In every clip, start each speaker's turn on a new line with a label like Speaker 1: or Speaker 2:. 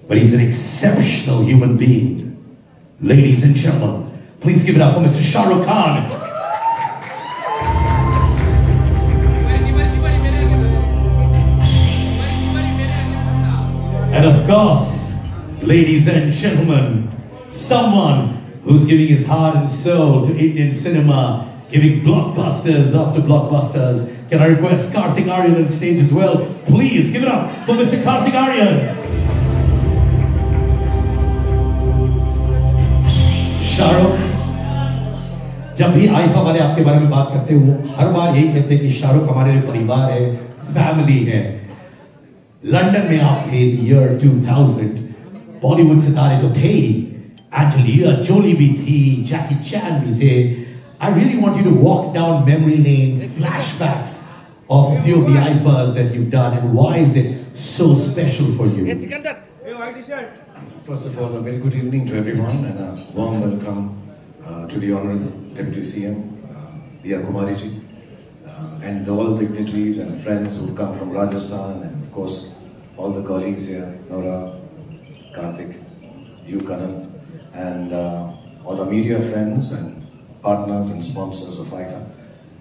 Speaker 1: but he's an exceptional human being. Ladies and gentlemen, please give it up for Mr. Shah Rukh Khan. And of course, ladies and gentlemen, someone who's giving his heart and soul to Indian cinema, giving blockbusters after blockbusters. Can I request Kartik Aaryan on stage as well? Please give it up for Mr. Kartik Aaryan. Shahrukh, जब भी IIFA वाले आपके बारे में बात करते हैं, वो हर बार यही कहते हैं कि शाहरुख हमारे लिए परिवार है, फैमिली है। लंदन में आप थे the year 2000, बॉलीवुड सितारे तो थे, एंजेलिना जोली भी थी, जैकी चैन भी थे। I really want you to walk down memory lane, flashbacks of a few of the IFAs that you've done, and why is it so special for you?
Speaker 2: Yes, Sikandar. Hey, white t-shirt.
Speaker 3: First of all, a very good evening to everyone, and a warm welcome to the Honorable Deputy CM, Diya Kumari ji, and all dignitaries and friends who've come from Rajasthan, and of course, all the colleagues here, Nora, Kartik, you, Kanan, and all our media friends and partners and sponsors of IFA.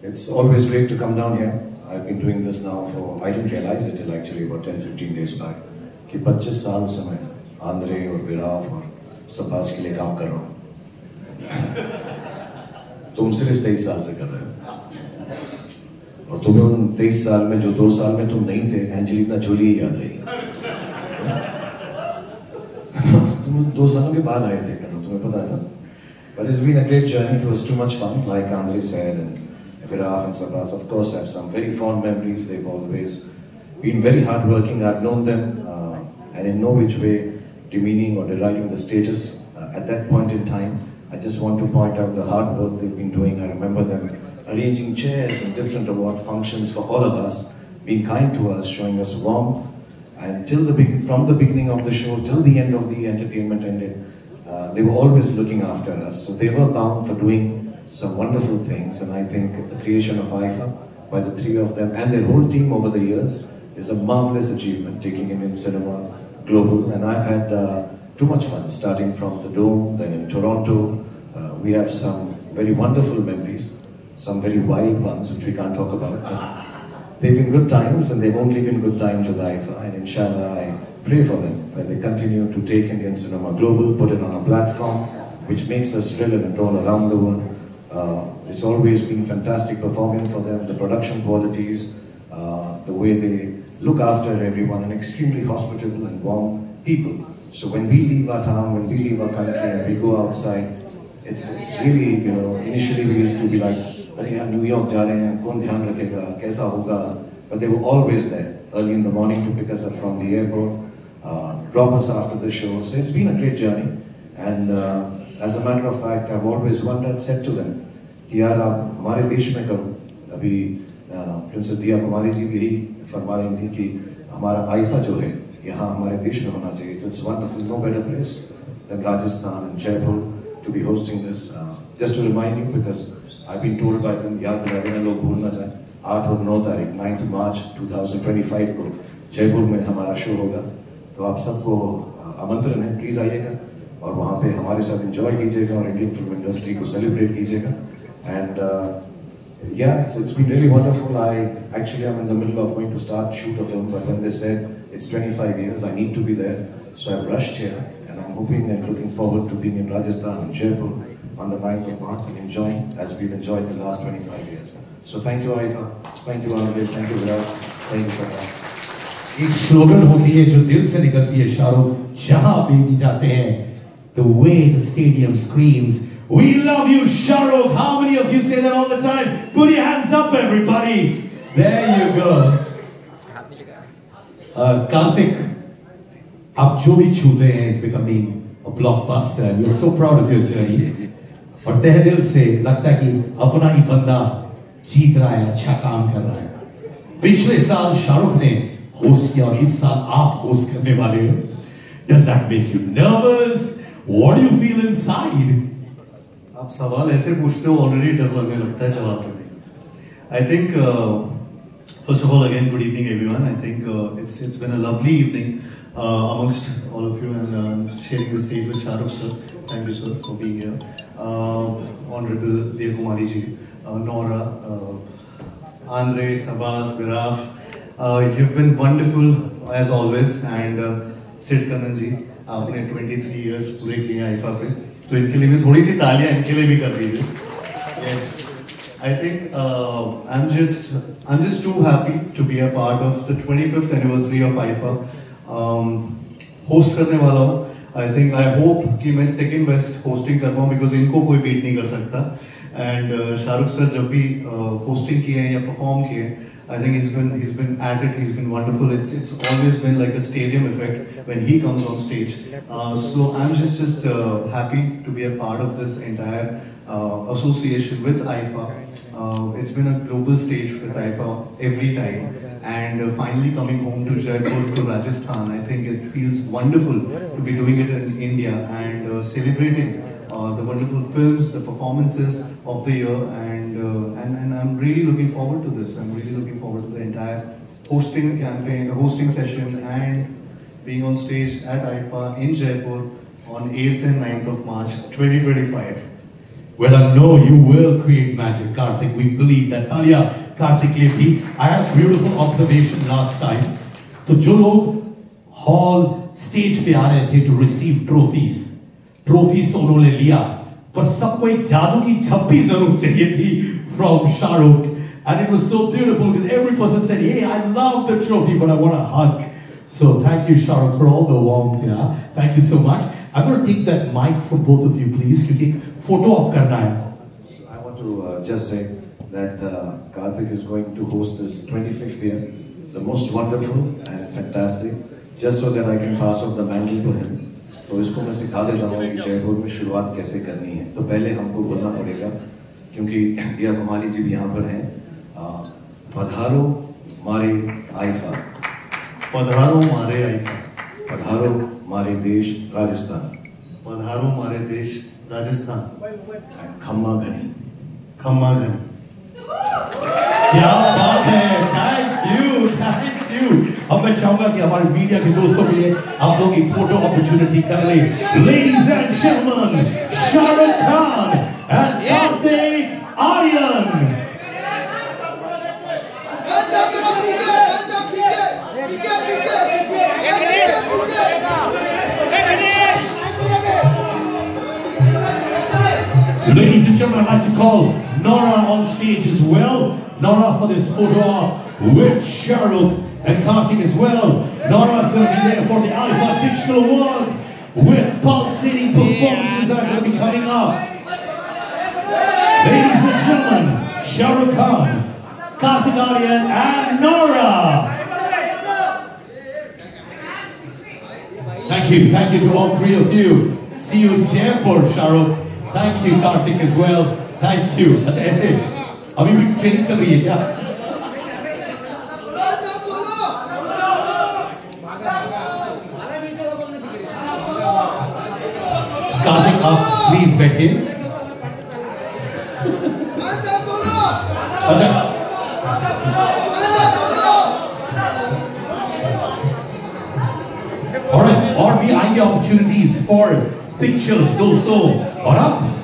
Speaker 3: It's always great to come down here. I've been doing this now for, I didn't realize it till actually about 10-15 days back, कि 25 साल से मैं Andre और विराफ और सब्बास के लिए काम कर रहा हूँ। तुम सिर्फ 23 साल से कर रहे हो। और तुम्हें उन 23 साल में जो 2 साल में तुम नहीं थे, एंजेलिना जोली ही याद रही। तुम 2 सालों के बाद आए थे, तुम्हें पता है ना? But it's been a great journey. It was too much fun, like Andre said, and Viraf and Sabas. Of course, I have some very fond memories. They've always been very hardworking. I've known them, and in no which way demeaning or deriding the status at that point in time. I just want to point out the hard work they've been doing. I remember them arranging chairs and different award functions for all of us, being kind to us, showing us warmth, and from the beginning of the show till the end of the entertainment ended. They were always looking after us, so they were bound for doing some wonderful things, and I think the creation of IFA by the 3 of them and their whole team over the years is a marvelous achievement, taking Indian cinema global, and I've had too much fun, starting from the Dome, then in Toronto. We have some very wonderful memories, some very wild ones which we can't talk about, but they've been good times, and they've only been good times with IFA, and inshallah I pray for them that they continue to take Indian cinema global, put it on a platform which makes us relevant all around the world. It's always been fantastic performing for them, the production qualities, the way they look after everyone, and extremely hospitable and warm people. So when we leave our town, when we leave our country and we go outside, it's really, you know, initially we used to be like, "Arey yaar, New York ja rahe hain, kaun dhyan rakhega, kaisa hoga?" But they were always there, early in the morning to pick us up from the airport, drop us after the show. So it's been a great journey, and as a matter of fact, I've always wondered, said to them, कि यार आप हमारे देश में करो। अभी princess दिया कुमारी जी भी यही फरमा रही थी कि हमारा आईफा जो है यहाँ हमारे देश में होना चाहिए। So it's wonderful, no better place than Rajasthan and Jaipur to be hosting this. Just to remind you, because I've been told by them, याद दिला देना, लोग भूल ना जाए, 8 और 9 तारीख 9 मार्च 2025 को जयपुर में हमारा शो होगा। तो आप सबको आमंत्रण है, प्लीज आइएगा और वहाँ पे हमारे साथ एंजॉय कीजिएगा और इंडियन फिल्म इंडस्ट्री को सेलिब्रेट कीजिएगा। And yeah, it's been really wonderful. I'm in the middle of going to start shoot a film, but when they said it's 25 years, I need to be there, so I've rushed here, and I'm hoping and looking forward to being in Rajasthan and Jaipur on the 9th of March and enjoying as we've enjoyed the last 25 years. So thank you, Aifa. Thank you, Anand. Thank you, Virat. Thank you so much.
Speaker 1: एक slogan होती है जो दिल से निकलती है शाहरुख, जहां पे भी जाते हैं, the way the stadium screams, "We love you, Shahrukh." How many of you say that all the time? Put your hands up, everybody. There you go. Kartik, आप जो भी छूते हैं is becoming a blockbuster, and we're so proud of your journey. और तहे दिल से लगता है कि अपना ही बंदा जीत रहा है, अच्छा काम कर रहा है। पिछले साल शाहरुख ने होस्ट किया और इस साल आप होस्ट करने वाले हो। Does that make you nervous? What do you feel inside?
Speaker 4: आप सवाल ऐसे पूछते हो, ऑलरेडी डर लगने लगता है जवाब देने। I think first of all, again, good evening everyone. I think it's been a lovely evening amongst all of you, and sharing the stage with Shah Rukh sir. Thank you, sir, for being here. Honorable Dev Kumari ji, Nora, Andre, Sabas, Viraf, you've been wonderful as always, and Sid Kanan ji, आपने 23 years पूरे किए IIFA पे, तो इनके लिए भी थोड़ी सी तालियां इनके लिए भी कर दीजिए. Yes. I think I'm just too happy to be a part of the 25th anniversary of IFA. Host करने वाला हूँ. I hope कि मैं second best hosting कर पाऊँ, because इनको कोई beat नहीं कर सकता. And शाहरुख सर जब भी hosting किए हैं या perform किए हैं, I think he's been at it. He's been wonderful. It's always been like a stadium effect when he comes on stage. So I'm just happy to be a part of this entire association with IFA. It's been a global stage with IFA every time, and finally coming home to Jaipur, to Rajasthan, I think it feels wonderful to be doing it in India and celebrating the wonderful films, the performances of the year, and I'm really looking forward to this. I'm really looking forward to the entire hosting campaign, hosting session, and being on stage at IFA in Jaipur on 8th and 9th of March 2025.
Speaker 1: Well, I know you will create magic, Karthik. We believe that. Talia, Karthik Lepi. I had a beautiful observation last time. तो जो लोग hall stage पे आ रहे थे to receive trophies तो उन्होंने लिया, पर सबको एक जादू की झप्पी जरूर चाहिए थी from Shah Rukh, and it was so beautiful because every person said, "Hey, I love the trophy, but I want a hug." So thank you, Shah Rukh, for all the warmth. Yeah, thank you so much. I'm going to take that mic from both of you, please, क्योंकि photo op करना है.
Speaker 3: I want to just say that Karthik is going to host this 25th year, the most wonderful and fantastic, just so that I can pass off the mantle to him. तो इसको मैं सिखा देता हूँ कि जयपुर में शुरुआत कैसे करनी है. तो पहले हमको बोलना पड़ेगा, क्योंकि दिया कुमारी जी भी यहाँ पर हैं. पधारो मारे आईफा,
Speaker 4: पधारो मारे आईफा,
Speaker 3: पधारो मारे देश राजस्थान,
Speaker 4: पधारो मारे देश राजस्थान,
Speaker 3: खम्मा घनी,
Speaker 4: खम्मा घनी.
Speaker 1: क्या बात है. Thank you. अब मैं चाहूंगा कि हमारे मीडिया के दोस्तों के लिए आप लोग एक फोटो अपॉर्चुनिटी कर ले. Ladies and gentlemen, Shah Rukh Khan and Karthik Aaryan. Ladies and gentlemen, I'd like to call Nora on stage as well. Nora for this photo op with Shah Rukh and Karthik as well. Nora's going to be there for the IFA Digital Awards with pulsating performances that are going to be coming up. Ladies and gentlemen, Shah Rukh Khan, Karthik Aaryan and Nora. Thank you to all three of you. See you in Jaipur, Shah Rukh. Thank you, Karthik, as well. Thank you. अच्छा ऐसे अभी भी training चल रही है क्या? कार्तिक आप please बैठिए. अच्छा और भी आएंगे opportunities for pictures दोस्तों. और अब